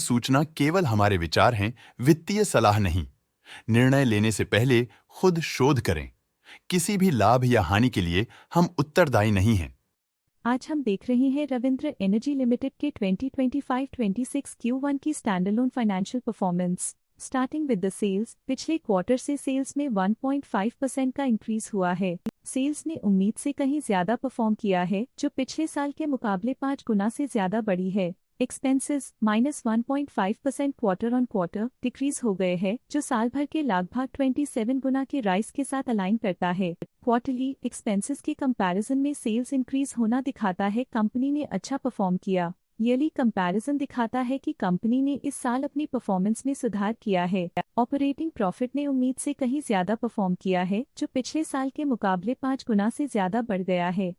सूचना केवल हमारे विचार हैं, वित्तीय सलाह नहीं। निर्णय लेने से पहले खुद शोध करें। किसी भी लाभ या हानि के लिए हम उत्तरदायी नहीं हैं। आज हम देख रहे हैं रविंद्र एनर्जी लिमिटेड के 2025-26 Q1 की standalone financial performance. Starting with the sales, पिछले क्वार्टर से सेल्स में 1.5% का इंक्रीज हुआ है। सेल्स ने उम्मीद से कहीं ज्यादा परफॉर्म किया है, जो पिछले साल के मुकाबले 5 गुना से ज्यादा बढ़ी है। Expenses -1.5% quarter on quarter decrease हो गए हैं, जो साल भर के लगभग 27 गुना के राइज के साथ अलाइन करता है। क्वार्टरली एक्सपेंसेस के कंपैरिजन में सेल्स इंक्रीज होना दिखाता है कंपनी ने अच्छा परफॉर्म किया। ईयरली कंपैरिजन दिखाता है कि कंपनी ने इस साल अपनी परफॉर्मेंस में सुधार किया है। ऑपरेटिंग प्रॉफिट ने उम्मीद से कहीं ज्यादा परफॉर्म किया है, जो पिछले साल के मुकाबले 5 गुना से ज्यादा बढ़ गया है।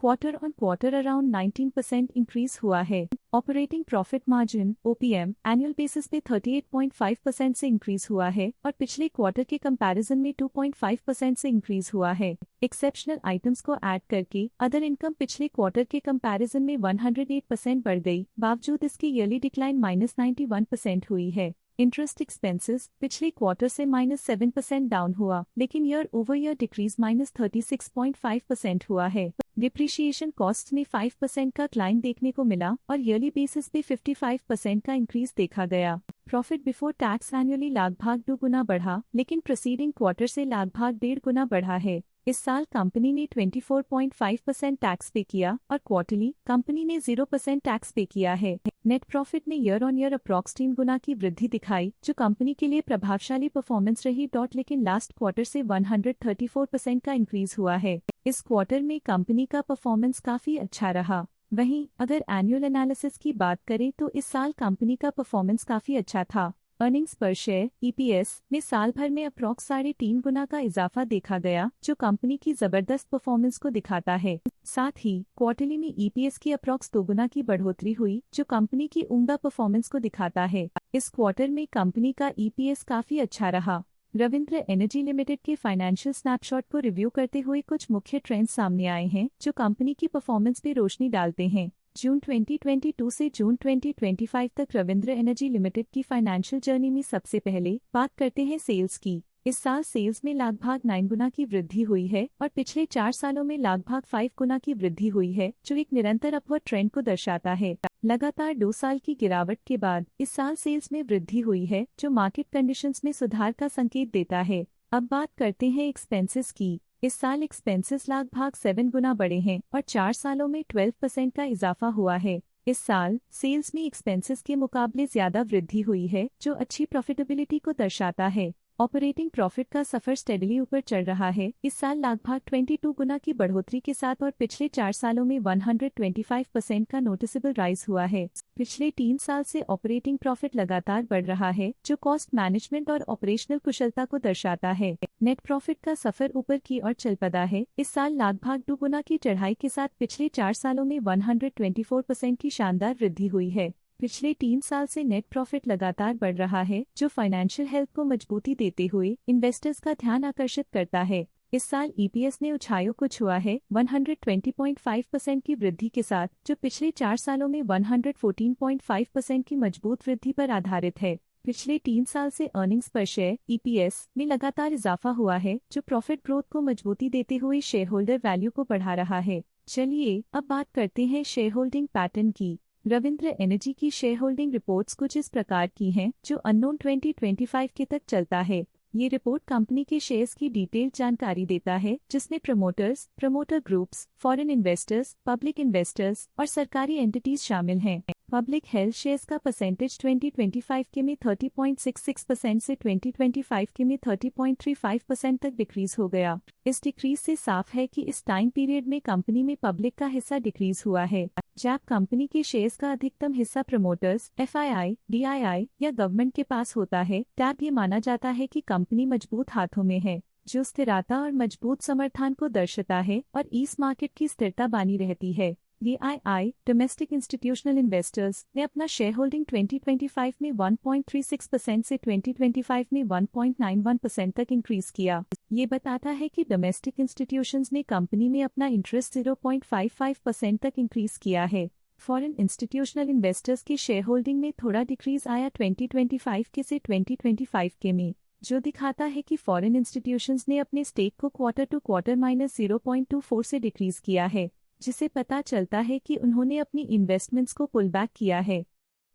Quarter on quarter around 19% increase हुआ है। Operating profit margin OPM annual basis पे 38.5% से इंक्रीज हुआ है और पिछले क्वार्टर के कंपैरिजन में 2.5% से इंक्रीज हुआ है। एक्सेप्शनल आइटम्स को ऐड करके अदर इनकम पिछले क्वार्टर के कंपैरिजन में 108% बढ़ गई, बावजूद इसकी ईयरली डिक्लाइन -91% हुई है। इंटरेस्ट एक्सपेंसेस पिछले क्वार्टर से -7% डाउन हुआ, लेकिन ईयर ओवर ईयर डिक्रीज -36.5% हुआ है। डिप्रिशिएशन कॉस्ट में 5% का क्लाइम देखने को मिला और ईयरली बेसिस पे 55% का इंक्रीज देखा गया। प्रॉफिट बिफोर टैक्स एनुअली लगभग 2 गुना बढ़ा, लेकिन प्रीसीडिंग क्वार्टर से लगभग 1.5 गुना बढ़ा है। इस साल कंपनी ने 24.5% टैक्स पे किया और क्वार्टरली कंपनी ने 0% टैक्स पे किया है। नेट प्रॉफिट ने ईयर ऑन ईयर अप्रॉक्स 3 गुना की वृद्धि दिखाई, जो कंपनी के लिए प्रभावशाली परफॉर्मेंस रही। लेकिन लास्ट क्वार्टर से 134% का इंक्रीज हुआ है। इस क्वार्टर में कंपनी का परफॉर्मेंस काफी अच्छा रहा। वहीं अगर एनुअल एनालिसिस की बात करें तो इस साल कंपनी का परफॉर्मेंस काफी अच्छा था। अर्निंग्स पर शेयर EPS में साल भर में अप्रॉक्स 3.5 गुना का इजाफा देखा गया, जो कंपनी की जबरदस्त परफॉर्मेंस को दिखाता है। साथ ही क्वार्टरली में EPS की अप्रॉक्स 2 गुना की बढ़ोतरी हुई, जो कंपनी की उम्दा परफॉर्मेंस को दिखाता है। इस क्वार्टर में कंपनी का EPS काफी अच्छा रहा। रविंद्र एनर्जी लिमिटेड के फाइनेंशियल स्नैपशॉट को रिव्यू करते हुए कुछ मुख्य ट्रेंड्स सामने आए हैं, जो कंपनी की परफॉर्मेंस पे रोशनी डालते हैं। जून 2022 से जून 2025 तक रविंद्र एनर्जी लिमिटेड की फाइनेंशियल जर्नी में सबसे पहले बात करते हैं सेल्स की। इस साल सेल्स में लगभग 9 गुना की वृद्धि हुई है और पिछले 4 सालों में लगभग 5 गुना की वृद्धि हुई है, जो एक निरंतर अपवर्ड ट्रेंड को दर्शाता है। लगातार 2 साल की गिरावट के बाद इस साल सेल्स में वृद्धि हुई है, जो मार्केट कंडीशंस में सुधार का संकेत देता है। अब बात करते हैं एक्सपेंसेस की। इस साल एक्सपेंसेस लगभग 7 गुना बढ़े हैं और 4 सालों में 12% का इजाफा हुआ है। इस साल सेल्स में एक्सपेंसेस के मुकाबले ज्यादा वृद्धि हुई है, जो अच्छी प्रॉफिटेबिलिटी को दर्शाता है। ऑपरेटिंग प्रॉफिट का सफर स्टेडली ऊपर चढ़ रहा है। इस साल लगभग 22 गुना की बढ़ोतरी के साथ और पिछले 4 सालों में 125% का नोटिसेबल राइज हुआ है। पिछले 3 साल से ऑपरेटिंग प्रॉफिट लगातार बढ़ रहा है, जो कॉस्ट मैनेजमेंट और ऑपरेशनल कुशलता को दर्शाता है। नेट प्रॉफिट का सफर ऊपर की ओर चल पड़ा है। इस साल लगभग 2 गुना की चढ़ाई के साथ पिछले 4 सालों में 124% की शानदार वृद्धि हुई है। पिछले 3 साल से नेट प्रॉफिट लगातार बढ़ रहा है, जो फाइनेंशियल हेल्थ को मजबूती देते हुए इन्वेस्टर्स का ध्यान आकर्षित करता है। इस साल EPS ने ऊंचाइयों को छुआ है 120.5% की वृद्धि के साथ, जो पिछले 4 सालों में 114.5% की मजबूत वृद्धि पर आधारित है। पिछले 3 साल से अर्निंग्स पर शेयर EPS में लगातार इजाफा हुआ है, जो प्रॉफिट ग्रोथ को मजबूती देते हुए शेयर होल्डर वैल्यू को बढ़ा रहा है। चलिए अब बात करते हैं शेयर होल्डिंग पैटर्न की। रविंद्र एनर्जी की शेयर होल्डिंग रिपोर्ट्स कुछ इस प्रकार की हैं, जो अननोन 2025 के तक चलता है। ये रिपोर्ट कंपनी के शेयर्स की डिटेल्ड जानकारी देता है, जिसमें promoters, promoter groups, foreign investors, public investors और सरकारी एंटिटीज शामिल हैं। पब्लिक हेल्थ शेयर्स का परसेंटेज 2025 के में 30.66% से 2025 के में 30.35% तक डिक्रीज हो गया। इस डिक्रीज से साफ है कि इस टाइम पीरियड में कंपनी में पब्लिक का हिस्सा डिक्रीज हुआ है। जब कंपनी के शेयर्स का अधिकतम हिस्सा प्रमोटर्स, FII, DII या गवर्नमेंट के पास होता है, तब ये माना जाता है कि कंपनी मजबूत हाथों में है, जो स्थिरता और मजबूत समर्थन को दर्शाता है और इस मार्केट की स्थिरता बनी रहती है। DII डोमेस्टिक इंस्टीट्यूशनल इन्वेस्टर्स ने अपना शेयर होल्डिंग 2025 में 1.36% से 2025 में 1.91% तक इंक्रीज किया। ये बताता है कि डोमेस्टिक इंस्टीट्यूशंस ने कंपनी में अपना इंटरेस्ट 0.55% तक इंक्रीज किया है। फॉरेन इंस्टीट्यूशनल इन्वेस्टर्स के शेयर होल्डिंग में थोड़ा डिक्रीज आया 2025 के से 2025 के में, जो दिखाता है कि फॉरेन इंस्टीट्यूशंस ने अपने स्टेक को क्वार्टर टू क्वार्टर -0.24 से डिक्रीज किया है, जिसे पता चलता है कि उन्होंने अपनी इन्वेस्टमेंट्स को पुल बैक किया है।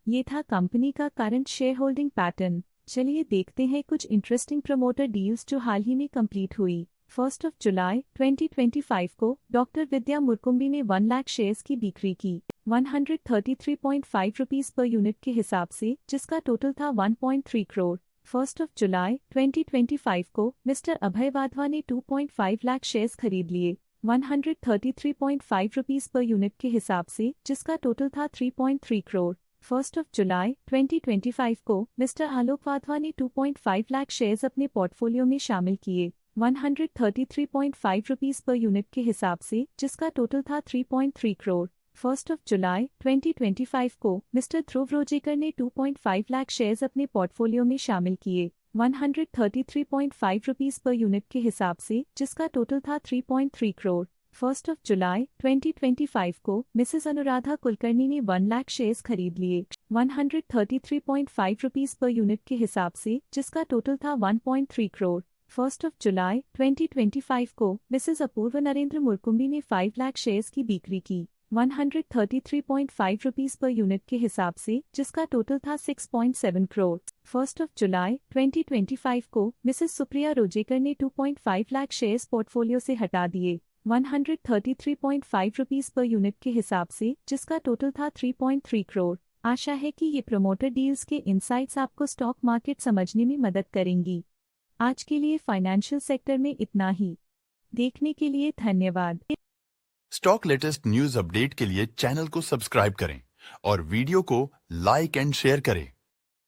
ये था कंपनी का करंट शेयर होल्डिंग पैटर्न। चलिए देखते हैं कुछ इंटरेस्टिंग प्रमोटर डील्स जो हाल ही में कंप्लीट हुई। 1 जुलाई 2025 को डॉक्टर विद्या मुरकुम्बी ने 1 लाख शेयर्स की बिक्री की 133.5 रुपीस पर यूनिट के हिसाब से, जिसका टोटल था 1.3 करोड़। 1 जुलाई 2025 को मिस्टर अभय वाधवा ने 2.5 लाख शेयर्स खरीद लिए 133.5 रुपीस पर यूनिट के हिसाब से, जिसका टोटल था 3.3 करोड़। 1 जुलाई 2025 को मिस्टर आलोक वाधवा ने 2.5 लाख शेयर्स अपने पोर्टफोलियो में शामिल किए 133.5 रुपीस पर यूनिट के हिसाब से, जिसका टोटल था 3.3 करोड़। 1 जुलाई 2025 को मिस्टर ध्रुव रोजेकर ने 2.5 लाख शेयर्स अपने पोर्टफोलियो में शामिल किए 133.5 रुपीस पर यूनिट के हिसाब से, जिसका टोटल था 3.3 करोड़। 1 जुलाई 2025 को मिसेस अनुराधा कुलकर्णी ने 1 लाख शेयर्स खरीद लिए 133.5 रुपीस पर यूनिट के हिसाब से, जिसका टोटल था 1.3 करोड़। 1 जुलाई 2025 को मिसेस अपूर्व नरेंद्र मुरकुम्बी ने 5 लाख शेयर्स की बिक्री की 133.5 रुपीस पर यूनिट के हिसाब से, जिसका टोटल था 6.7 करोड़। 1 जुलाई 2025 को मिसेस सुप्रिया रोजेकर ने 2.5 लाख शेयर्स पोर्टफोलियो से हटा दिए 133.5 रुपीस पर यूनिट के हिसाब से, जिसका टोटल था 3.3 करोड़। आशा है कि ये प्रमोटर डील्स के इनसाइट्स आपको स्टॉक मार्केट समझने में मदद करेंगी। आज के लिए फाइनेंशियल सेक्टर में इतना ही। देखने के लिए धन्यवाद। स्टॉक लेटेस्ट न्यूज अपडेट के लिए चैनल को सब्सक्राइब करें और वीडियो को लाइक एंड शेयर करें।